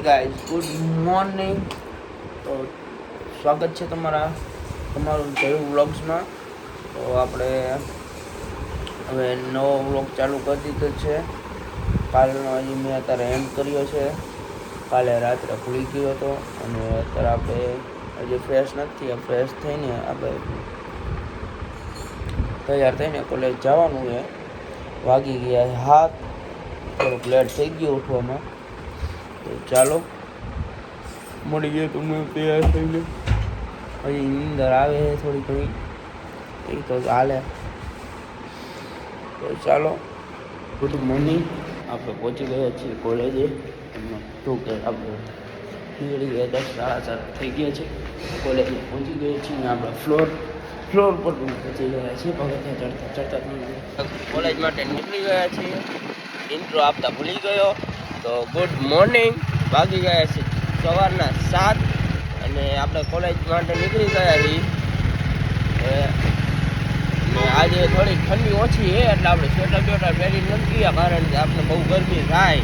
Guys, good morning. તો સ્વાગત છે તમારું જયું વ્લોગ્સમાં. તો આપણે હવે નવો વ્લોગ ચાલુ કરી દીધો છે. કાલનો હજી મેં અત્યારે એન્ડ કર્યો છે. કાલે રાત્રે ભૂલી ગયો હતો અને અત્યારે આપણે હજી ફ્રેશ નથી. ફ્રેશ થઈને આપણે તૈયાર થઈને કોલેજ જવાનું છે. વાગી ગયા હાથ, થોડુંક લેટ થઈ ગયું ઉઠવામાં. તો ચાલો મળી ગયો તમે તૈયાર થઈને. હજી નીંદર આવે થોડી ઘણી, એ તો ચાલે. તો ચાલો, ગુડ મોર્નિંગ. આપણે પહોંચી ગયા છીએ કોલેજે. શું કે આપણે નીકળી ગયા 10:30 થઈ ગયા છે. કોલેજે પહોંચી ગયા છીએ. આપણે ફ્લોર પર પહોંચી ગયા છીએ. પગથિયાં ચડતા કોલેજ માટે નીકળી ગયા છીએ. ઇન્ટ્રો આપતા ભૂલી ગયો. તો ગુડ મોર્નિંગ. વાગી ગયા છે સવારના 7 અને આપણે કોલેજ માટે નીકળી ગયા છીએ. આજે થોડીક ઠંડી ઓછી છે એટલે આપણે સ્વેટર પહેરી નથી ગયા, કારણ કે આપણે બહુ ગરમી થાય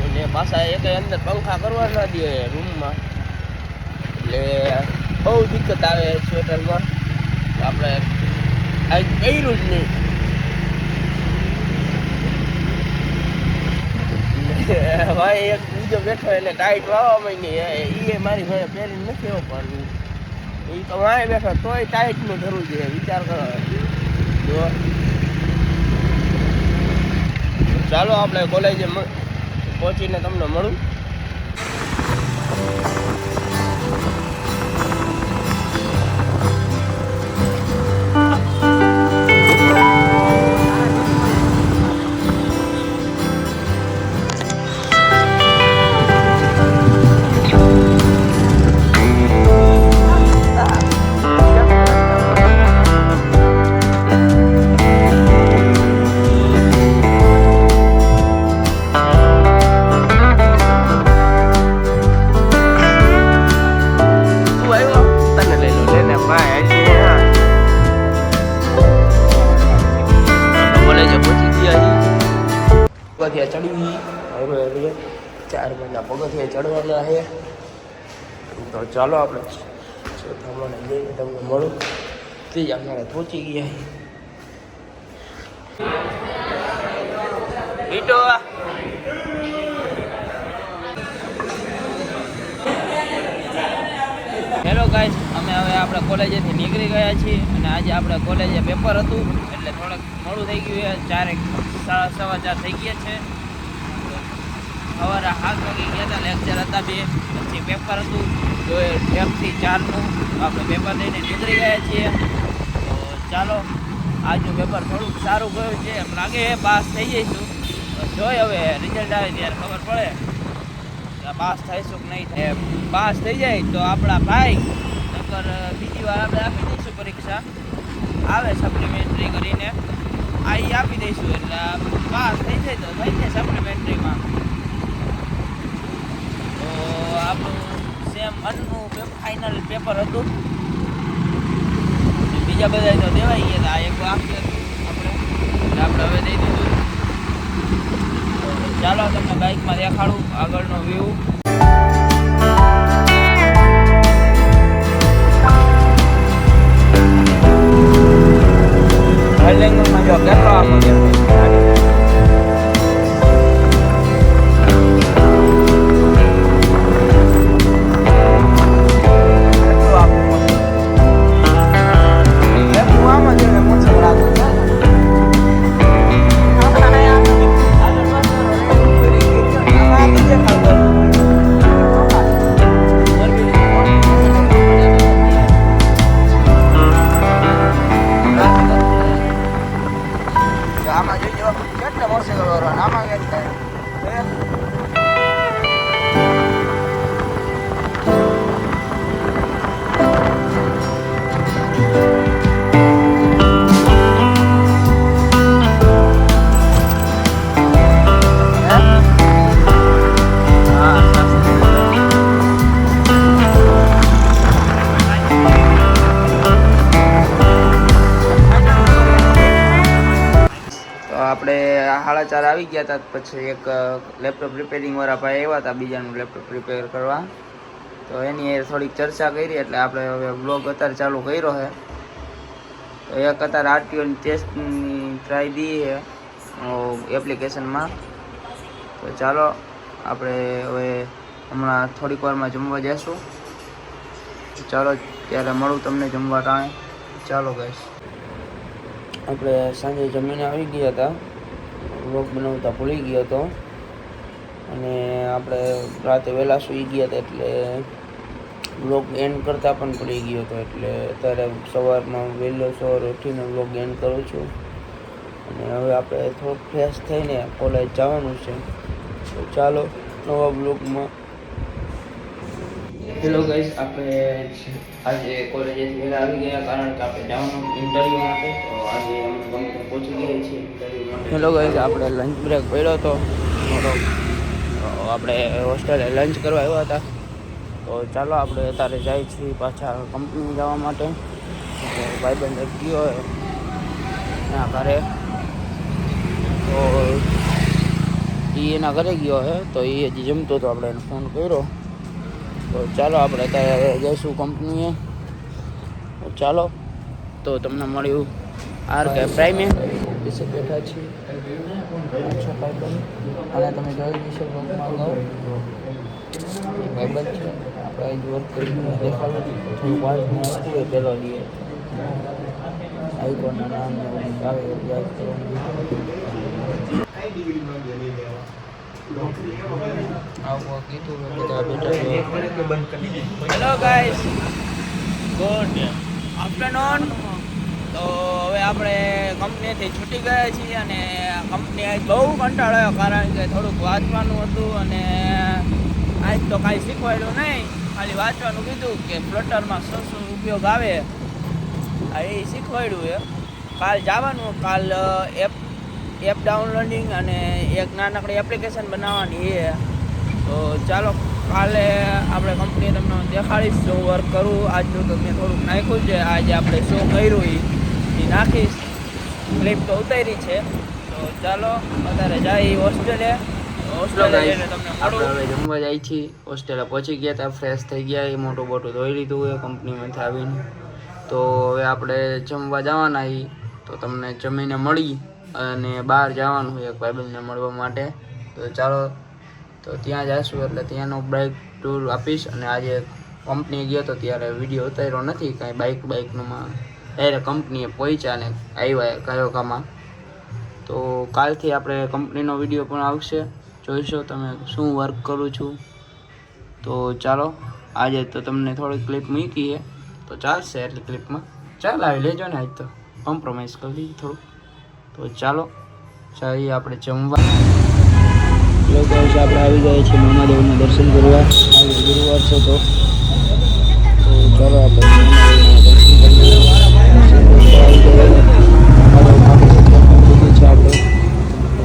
અને પાછા એક અંદર પંખા કરવા ના દે રૂમમાં, એટલે બહુ દિક્કત આવે સ્વેટરમાં. આપણે આજ પહેર્યું જ નહીં. ભાઈ એક બીજો બેઠો એટલે ટાઈટ વાવવામાં નહીં, એ મારી ભાઈ પહેરીને નથી એવો, પણ એ તો વાંય બેઠો તોય ટાઈટનું જરૂર છે. વિચાર કરો. જો ચાલો આપણે કોલેજે પહોંચીને તમને મળું. પગથિયા ચડી હવે 4 મહિના પગથિયા ચડવાના છે. તો ચાલો આપણે ચોથામાં જઈને તમને મળું. ત્રીજા મારે પહોંચી ગયા ઈટો. હેલો ગાઈસ, અમે હવે આપણે કોલેજેથી નીકળી ગયા છીએ અને આજે આપણે કોલેજે પેપર હતું એટલે થોડુંક મોડું થઈ ગયું છે. 4:30 થઈ ગયા છે. સવારે 7 વાગે ગયા હતા, લેક્ચર હતા 2, પછી પેપર હતું 1 થી 4નું. આપણે પેપર લઈને નીકળી ગયા છીએ. તો ચાલો, આજનું પેપર થોડુંક સારું ગયું છે એમ લાગે. પાસ થઈ જઈશું. જોઈ હવે રિઝલ્ટ આવે ત્યારે ખબર પડે કે પાસ થઈશું કે નહીં થાય. પાસ થઈ જાય તો આપણા ભાઈ નકર બીજી વાર આપણે આપી દઈશું પરીક્ષા. આવે સપ્લિમેન્ટરી કરીને આપી દઈશું, એટલે પાસ થઈ જાય તો થઈ જાય સપ્લિમેન્ટરીમાં. તો આપણું સેમ 1નું ફાઇનલ પેપર હતું. બીજા બધા તો દેવાઈ ગયા હતા. આ એક આપી હતું આપણે હવે દઈ દીધું. ચાલો તમને બાઇકમાં દેખાડું આગળનો વ્યૂ. હાઈલેન્ડમાં જો કેટલો આપો છે. આવી ગયા હતા, પછી એક લેપટોપ રિપેરિંગવાળા ભાઈ આવ્યા હતા બીજાનું લેપટોપ રિપેર કરવા, તો એની થોડીક ચર્ચા કરી એટલે આપણે હવે બ્લોગ અત્યારે ચાલુ કર્યો છે. તો એક અત્યારે આરટીઓની ટેસ્ટની ટ્રાય દઈએ એપ્લિકેશનમાં. તો ચાલો આપણે હવે હમણાં થોડીક વારમાં જમવા જઈશું. ચાલો ત્યારે મળું તમને જમવા ટાણે. ચાલો ગાઈસ, આપણે સાંજે જમીને આવી ગયા હતા, વ્લોગ બનાવતા ભૂલી ગયો હતો અને આપણે રાતે વહેલા સૂઈ ગયા હતા એટલે વ્લોગ એન્ડ કરતાં પણ ભૂલી ગયો હતો. એટલે અત્યારે સવારમાં વહેલો સવાર ઉઠીને વ્લોગ એન્ડ કરું છું અને હવે આપણે થોડુંક ફ્રેશ થઈને કોલેજ જવાનું છે. તો ચાલો નવા બ્લોગમાં. હેલો ગાઈસ, આપણે આજે કોલેજેથી વહેલા આવી ગયા કારણ કે આપણે જવાનું ઇન્ટરવ્યૂ માટે. તો આજે અમે કંપની પહોંચી ગયા છીએ ઇન્ટરવ્યૂ માટે. હેલો ગાઈસ, આપણે લંચ બ્રેક પડ્યો હતો થોડો, આપણે હોસ્ટેલે લંચ કરવા આવ્યા હતા. તો ચાલો આપણે અત્યારે જાય છીએ પાછા કંપની જવા માટે. ભાઈબંધ ગયો હોય એના ઘરે, તો એ એના ઘરે ગયો હે, તો એ હજી જમતો હતો, આપણે એને ફોન કર્યો. તો ચાલો આપણે અત્યારે જઈશું કંપનીએ. તો ચાલો, તો તમને મળ્યું આર કે પ્રાઇમે વિશે બેઠા છીએ અને તમે જોઈ જશો બ્લોગમાં ભાઈબંધ છે આપણે અહીં વર્ક કરીને દેખાડું થોડુંક વાંચને વસ્તુ એ પહેલો લઈએ આઈકોનના નામ આવે એવું યાદ કરવાનું. Hello guys, good afternoon. તો હવે આપણે કંપનીથી છૂટી ગયા છીએ અને કંપની આજ બહુ કંટાળો આવ્યો કારણ કે થોડુંક વાંચવાનું હતું અને આજ તો કાંઈ શીખવાડ્યું નહીં, ખાલી વાંચવાનું કીધું કે ફ્લટરમાં શું શું ઉપયોગ આવે એ શીખવાડ્યું છે. કાલ જવાનું, કાલ એપ ડાઉનલોડિંગ અને એક નાનકડી એપ્લિકેશન બનાવવાની છે. તો ચાલો કાલે આપણે કંપની તમને દેખાડીશ શું વર્ક કરું. આજનું તો મેં થોડુંક નાખ્યું છે, આજે આપણે શું કર્યું એ નાખીશ, ક્લિપ તો ઉતારી છે. તો ચાલો અત્યારે જાય હોસ્ટેલે. હોસ્ટેલે જઈને તમને મળું. હવે જમવા જાય છીએ, હોસ્ટેલે પહોંચી ગયા હતા, ફ્રેશ થઈ ગયા, એ મોટું મોટું ધોઈ લીધું હોય કંપનીમાંથી આવીને. તો હવે આપણે જમવા જવાના છીએ, તો તમને જમીને મળી અને બહાર જવાનું હોય એક ભાઈબંધને મળવા માટે. તો ચાલો તો ત્યાં જઈશું એટલે ત્યાંનો બાઇક ટૂર આપીશ. અને આજે કંપની ગયો તો ત્યારે વિડીયો ઉતાર્યો નથી કાંઈ બાઇકમાં, ડાયરેક્ટ કંપનીએ પહોંચ્યા ને આવ્યા કયોકામાં. તો કાલથી આપણે કંપનીનો વિડીયો પણ આવશે, જોઈશો તમે શું વર્ક કરું છું. તો ચાલો આજે તો તમને થોડીક ક્લિપ મૂકી છે તો ચાલશે, એટલી ક્લિપમાં ચાલ આવી લેજો ને. આજ તો કોમ્પ્રોમાઇઝ કરી દીધું થોડું. તો ચાલો ચાલીએ આપણે જમવા. લોકો આપણે આવી ગયા છીએ મામાદેવના દર્શન કરવા. આજે ગુરુવાર છે તો ચાલો આપણે મામાદેવના દર્શન કરીએ.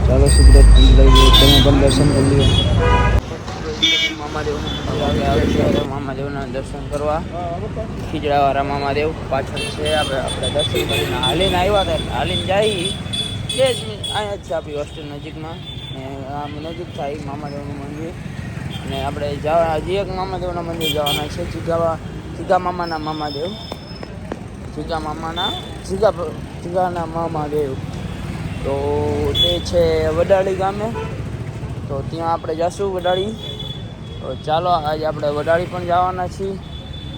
ચાલો સિગરેટ લઈએ, તમે પણ દર્શન કરી લો. મામાદેવનું મંદિર આવે છે, મામાદેવના દર્શન કરવા. ખીજડાવાળા મામાદેવ પાછળ છે. આપણે દર્શન કરીને હાલીને આવ્યા હતા, હાલીને જઈ જે જ અહીંયા જ છે આપણી હોસ્ટેલ નજીકમાં, ને આમ નજીક થાય મામાદેવનું મંદિર. અને આપણે હજી એક મામાદેવના મંદિર જવાના છે, જીગા મામાના મામાદેવ, જીગાના મામાદેવ. તો તે છે વડાળી ગામે, તો ત્યાં આપણે જઈશું વડાળી. તો ચાલો આજે આપણે વડાળી પણ જવાના છીએ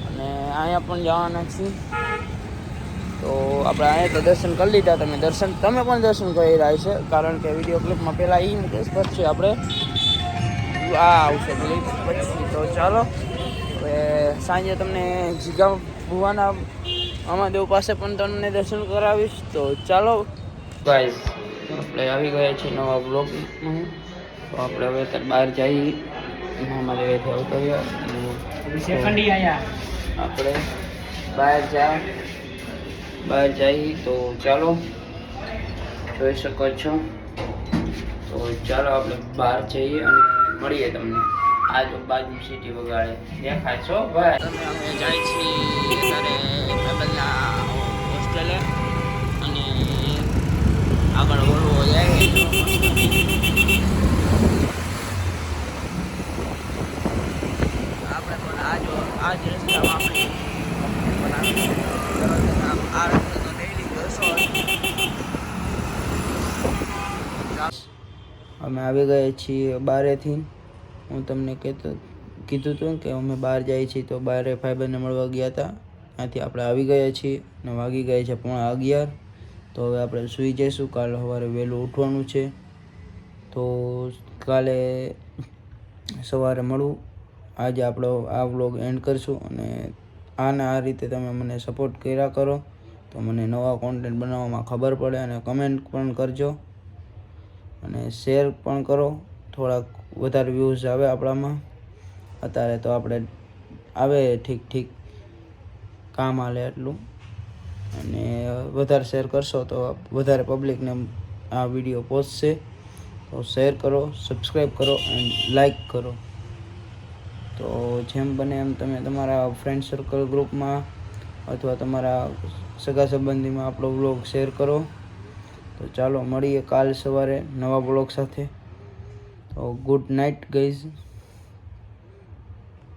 અને અહીંયા પણ જવાના છીએ. તો આપણે અહીંયા તો દર્શન કરી લીધા, તમે પણ દર્શન કરી રહ્યા છે કારણ કે વિડીયો ક્લિપમાં પહેલાં એ મૂકેશ, પછી આપણે આ આવશે ક્લિપ પછી. તો ચાલો હવે સાંજે તમને જીગા ભુવાના મામાદેવ પાસે પણ તમને દર્શન કરાવીશ. તો ચાલો ગાઈસ, આપણે આવી ગયા છીએ નવા બ્લોગમાં. તો આપણે હવે અત્યારે બહાર જઈએ, મામાદેવેથી આવતા આપણે બહાર જઈએ. તો ચાલો જોઈ શકો છો. તો ચાલો આપણે બહાર જઈએ અને મળીએ તમને. આજુબાજુ સિટી વગાડે દેખાય છો ભાઈ. અમે જાય છીએ અત્યારે હોસ્ટેલે અને આગળ બોલવો જાય આપણે પણ આ જ રસ્તામાં આ રસ્તો તો ડેઈલી જશો. અમે આવી ગયા છીએ બારેથી. હું તમને કીધું હતું કે અમે બહાર જઈએ છીએ, તો બારે ફાઈબરને મળવા ગયા હતા. ત્યાંથી આપણે આવી ગયા છીએ અને વાગી ગયા છે 11:30. તો હવે આપણે સૂઈ જઈશું. કાલે સવારે વહેલું ઉઠવાનું છે, તો કાલે સવારે મળું. આજે આપણો આ વ્લોગ એન્ડ કરશું અને આ રીતે તમે મને સપોર્ટ કર્યા કરો તો મને નવા કોન્ટેન્ટ બનાવવામાં ખબર પડે, અને કમેન્ટ પણ કરજો અને શેર પણ કરો. થોડાક વધારે વ્યૂઝ આવે આપણામાં. અત્યારે તો આપણે આવે ઠીક કામ હાલે એટલું, અને વધારે શેર કરશો તો વધારે પબ્લિકને આ વિડીયો પહોંચશે. તો શેર કરો, સબસ્ક્રાઈબ કરો એન્ડ લાઈક કરો. તો જેમ બને એમ તમે તમારા ફ્રેન્ડ સર્કલ ગ્રુપમાં અથવા તમારા સગા સંબંધીમાં આપણો વ્લોગ શેર કરો. તો ચાલો મળીએ કાલ સવારે નવા બ્લોગ સાથે. તો ગુડ નાઇટ ગાઈઝ.